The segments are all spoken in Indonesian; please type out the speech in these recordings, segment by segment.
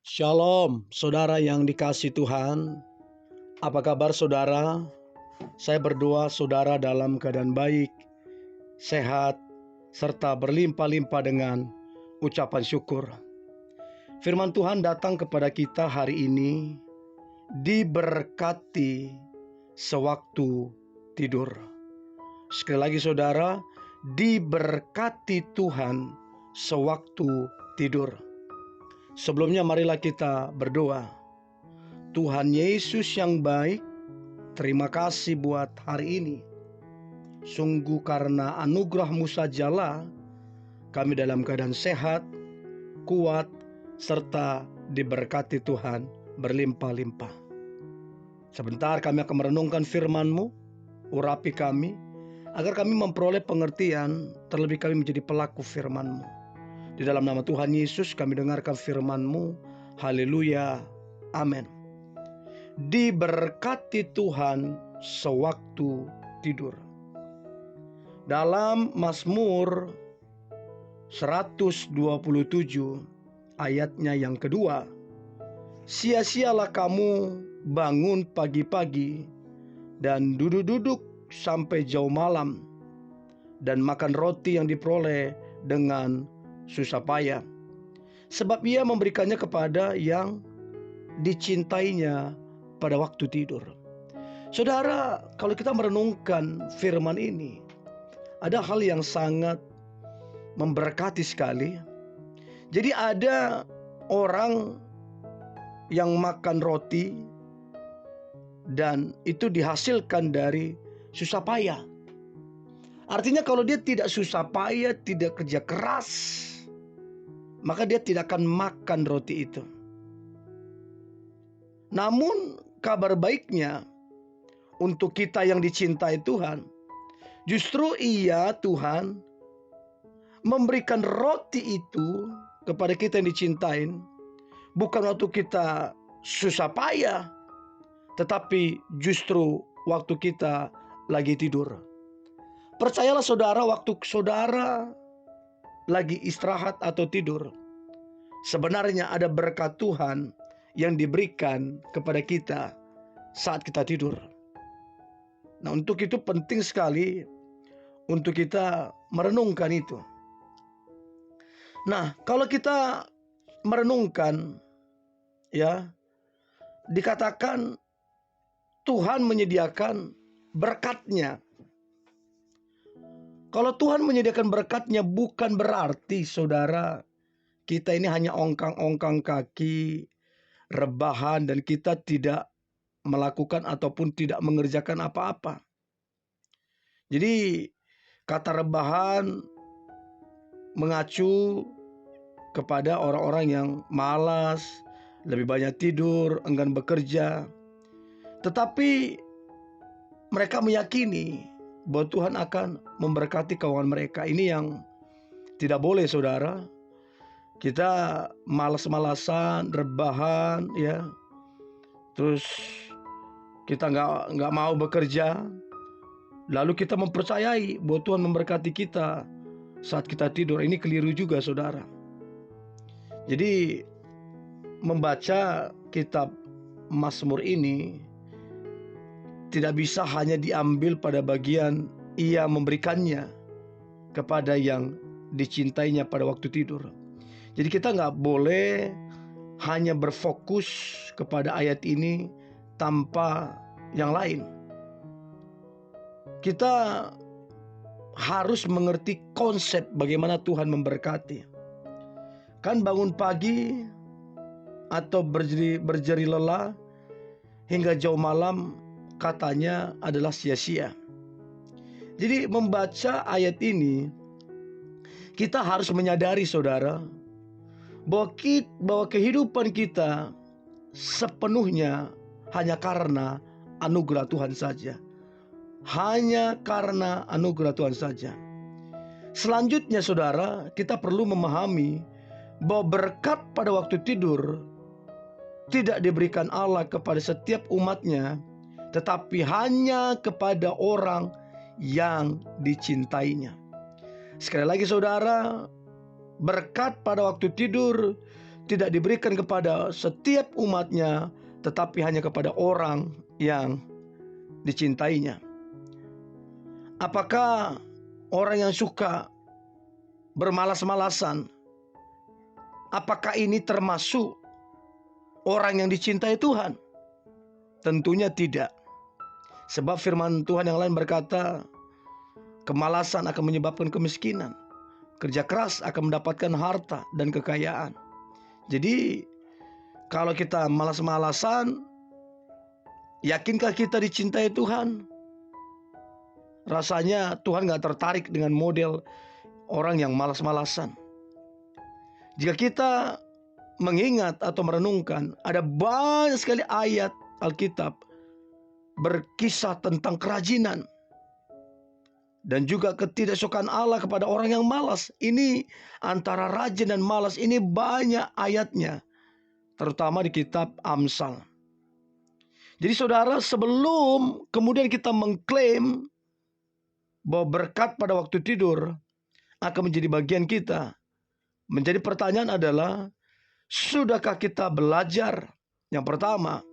Shalom, saudara yang dikasihi Tuhan. Apa kabar saudara? Saya berdoa saudara dalam keadaan baik, sehat, serta berlimpah-limpah dengan ucapan syukur. Firman Tuhan datang kepada kita hari ini, diberkati sewaktu tidur. Sekali lagi saudara, diberkati Tuhan sewaktu tidur. Sebelumnya marilah kita berdoa. Tuhan Yesus yang baik, terima kasih buat hari ini. Sungguh karena anugerah-Mu sajalah kami dalam keadaan sehat, kuat, serta diberkati Tuhan berlimpah-limpah. Sebentar kami akan merenungkan firman-Mu, urapi kami, agar kami memperoleh pengertian, terlebih kami menjadi pelaku firman-Mu. Di dalam nama Tuhan Yesus kami dengarkan firman-Mu. Haleluya. Amin. Diberkati Tuhan sewaktu tidur. Dalam Mazmur 127 ayatnya yang kedua, sia-sialah kamu bangun pagi-pagi dan duduk-duduk sampai jauh malam, dan makan roti yang diperoleh dengan susah payah, sebab Ia memberikannya kepada yang dicintainya pada waktu tidur. Saudara, kalau kita merenungkan firman ini, ada hal yang sangat memberkati sekali. Jadi ada orang yang makan roti dan itu dihasilkan dari susah payah. Artinya kalau dia tidak susah payah, tidak kerja keras, maka dia tidak akan makan roti itu. Namun kabar baiknya untuk kita yang dicintai Tuhan, justru Tuhan memberikan roti itu kepada kita yang dicintain, bukan waktu kita susah payah, tetapi justru waktu kita lagi tidur. Percayalah saudara, waktu saudara lagi istirahat atau tidur, sebenarnya ada berkat Tuhan yang diberikan kepada kita saat kita tidur. Nah, untuk itu penting sekali untuk kita merenungkan itu. Nah, kalau kita merenungkan, ya, dikatakan Tuhan menyediakan berkat-Nya. Kalau Tuhan menyediakan berkat-Nya, bukan berarti saudara kita ini hanya ongkang-ongkang kaki, rebahan, dan kita tidak melakukan ataupun tidak mengerjakan apa-apa. Jadi kata rebahan mengacu kepada orang-orang yang malas, lebih banyak tidur, enggan bekerja. Tetapi mereka meyakini bahwa Tuhan akan memberkati keuangan mereka. Ini yang tidak boleh saudara. Kita malas-malasan, rebahan, ya. Terus kita nggak mau bekerja. Lalu kita mempercayai bahwa Tuhan memberkati kita saat kita tidur. Ini keliru juga saudara. Jadi membaca kitab Mazmur ini tidak bisa hanya diambil pada bagian Ia memberikannya kepada yang dicintainya pada waktu tidur. Jadi kita nggak boleh hanya berfokus kepada ayat ini tanpa yang lain. Kita harus mengerti konsep bagaimana Tuhan memberkati. Kan bangun pagi atau berjeri lelah hingga jauh malam, katanya adalah sia-sia. Jadi membaca ayat ini, kita harus menyadari saudara, bahwa kehidupan kita sepenuhnya hanya karena anugerah Tuhan saja. Hanya karena anugerah Tuhan saja. Selanjutnya saudara, kita perlu memahami bahwa berkat pada waktu tidur tidak diberikan Allah kepada setiap umatnya, tetapi hanya kepada orang yang dicintainya. Sekali lagi saudara, berkat pada waktu tidur tidak diberikan kepada setiap umatnya, tetapi hanya kepada orang yang dicintainya. Apakah orang yang suka bermalas-malasan, apakah ini termasuk orang yang dicintai Tuhan? Tentunya tidak. Sebab firman Tuhan yang lain berkata, kemalasan akan menyebabkan kemiskinan, kerja keras akan mendapatkan harta dan kekayaan. Jadi kalau kita malas-malasan, yakinkah kita dicintai Tuhan? Rasanya Tuhan gak tertarik dengan model orang yang malas-malasan. Jika kita mengingat atau merenungkan, ada banyak sekali ayat Alkitab berkisah tentang kerajinan dan juga ketidaksukaan Allah kepada orang yang malas. Ini antara rajin dan malas ini banyak ayatnya, terutama di kitab Amsal. Jadi saudara, sebelum kemudian kita mengklaim bahwa berkat pada waktu tidur akan menjadi bagian kita, menjadi pertanyaan adalah, sudahkah kita belajar yang pertama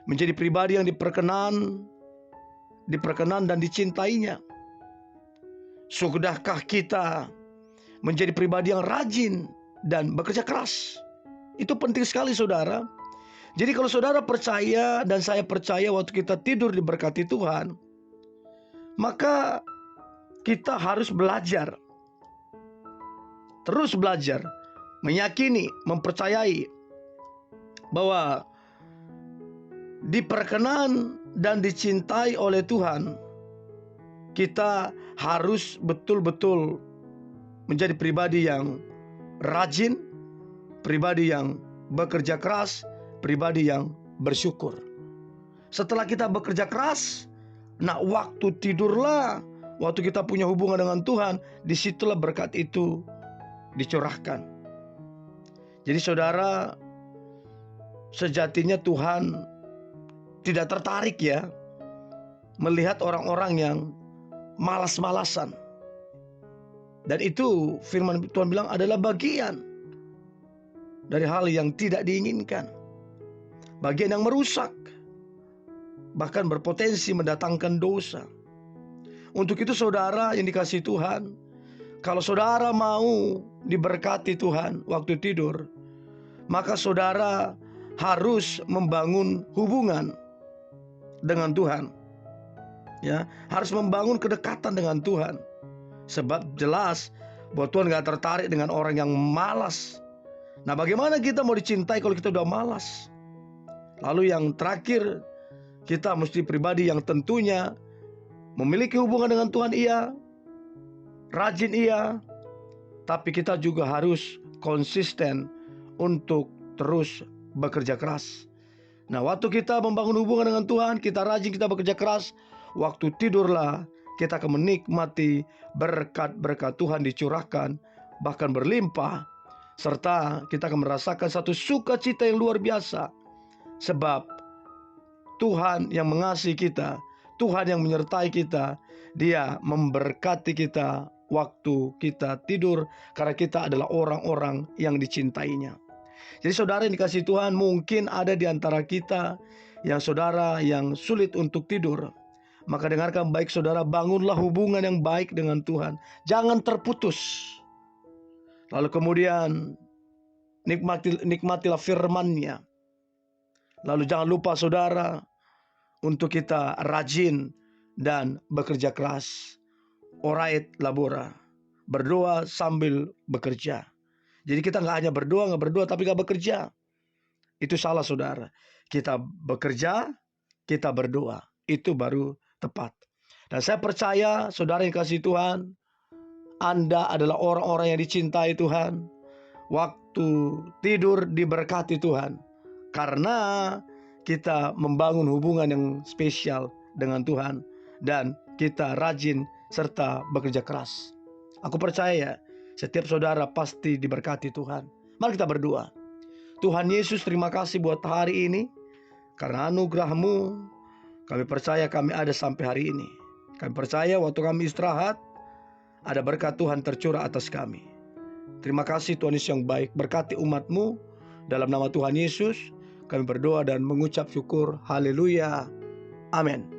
menjadi pribadi yang diperkenan dan dicintainya? Sudahkah kita menjadi pribadi yang rajin dan bekerja keras? Itu penting sekali saudara. Jadi kalau saudara percaya dan saya percaya waktu kita tidur diberkati Tuhan, maka kita harus belajar. Terus belajar, meyakini, mempercayai bahwa diperkenan dan dicintai oleh Tuhan. Kita harus betul-betul menjadi pribadi yang rajin, pribadi yang bekerja keras, pribadi yang bersyukur. Setelah kita bekerja keras, nah waktu tidurlah, waktu kita punya hubungan dengan Tuhan, disitulah berkat itu dicurahkan. Jadi saudara, sejatinya Tuhan tidak tertarik ya melihat orang-orang yang malas-malasan. Dan itu firman Tuhan bilang adalah bagian dari hal yang tidak diinginkan, bagian yang merusak, bahkan berpotensi mendatangkan dosa. Untuk itu saudara yang dikasihi Tuhan, kalau saudara mau diberkati Tuhan waktu tidur, maka saudara harus membangun hubungan dengan Tuhan. Ya, harus membangun kedekatan dengan Tuhan. Sebab jelas bahwa Tuhan gak tertarik dengan orang yang malas. Nah, bagaimana kita mau dicintai kalau kita udah malas? Lalu yang terakhir, kita mesti pribadi yang tentunya memiliki hubungan dengan Tuhan, iya, rajin iya, tapi kita juga harus konsisten untuk terus bekerja keras. Nah, waktu kita membangun hubungan dengan Tuhan, kita rajin, kita bekerja keras, waktu tidurlah kita akan menikmati berkat-berkat Tuhan dicurahkan, bahkan berlimpah, serta kita akan merasakan satu sukacita yang luar biasa. Sebab Tuhan yang mengasihi kita, Tuhan yang menyertai kita, Dia memberkati kita waktu kita tidur, karena kita adalah orang-orang yang dicintainya. Jadi saudara yang dikasihi Tuhan, mungkin ada di antara kita yang saudara yang sulit untuk tidur. Maka dengarkan baik saudara, bangunlah hubungan yang baik dengan Tuhan. Jangan terputus. Lalu kemudian nikmatilah firman-Nya. Lalu jangan lupa saudara untuk kita rajin dan bekerja keras. Orait labora, berdoa sambil bekerja. Jadi kita nggak hanya berdoa tapi nggak bekerja. Itu salah saudara. Kita bekerja, kita berdoa. Itu baru tepat. Dan saya percaya saudara yang kasih Tuhan, Anda adalah orang-orang yang dicintai Tuhan. Waktu tidur diberkati Tuhan, karena kita membangun hubungan yang spesial dengan Tuhan, dan kita rajin serta bekerja keras. Aku percaya setiap saudara pasti diberkati Tuhan. Mari kita berdoa. Tuhan Yesus, terima kasih buat hari ini. Karena anugerah-Mu, kami percaya kami ada sampai hari ini. Kami percaya waktu kami istirahat, ada berkat Tuhan tercurah atas kami. Terima kasih Tuhan Yesus yang baik. Berkati umat-Mu, Dalam nama Tuhan Yesus kami berdoa dan mengucap syukur. Haleluya. Amin.